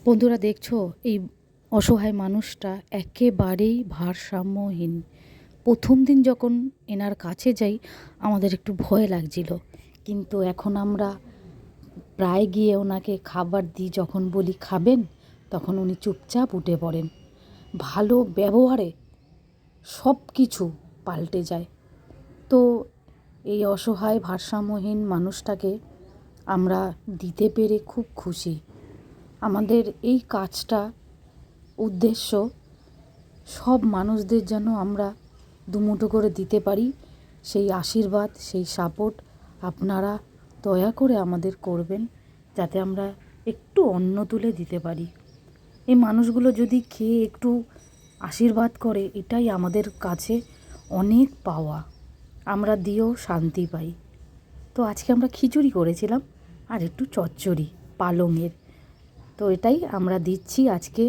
বন্ধুরা দেখছো এই অসহায় মানুষটা একেবারেই ভারসাম্যহীন। প্রথম দিন যখন এনার কাছে যাই আমাদের একটু ভয় লাগছিল, কিন্তু এখন আমরা প্রায় গিয়ে ওনাকে খাবার দিই। যখন বলি খাবেন তখন উনি চুপচাপ উঠে পড়েন। ভালো ব্যবহারে সব কিছু পাল্টে যায়। তো এই অসহায় ভারসাম্যহীন মানুষটাকে আমরা দিতে পেরে খুব খুশি। আমাদের এই কাজটা উদ্দেশ্য সব মানুষদের যেন আমরা দুমুঠো করে দিতে পারি, সেই আশীর্বাদ, সেই সাপোর্ট আপনারা দয়া করে আমাদের করবেন, যাতে আমরা একটু অন্ন তুলে দিতে পারি। এই মানুষগুলো যদি খেয়ে একটু আশীর্বাদ করে, এটাই আমাদের কাছে অনেক পাওয়া। আমরা দিয়েও শান্তি পাই। তো আজকে আমরা খিচুড়ি করেছিলাম আর একটু চচ্চড়ি পালংয়ের। তো এটাই আমরা দিচ্ছি আজকে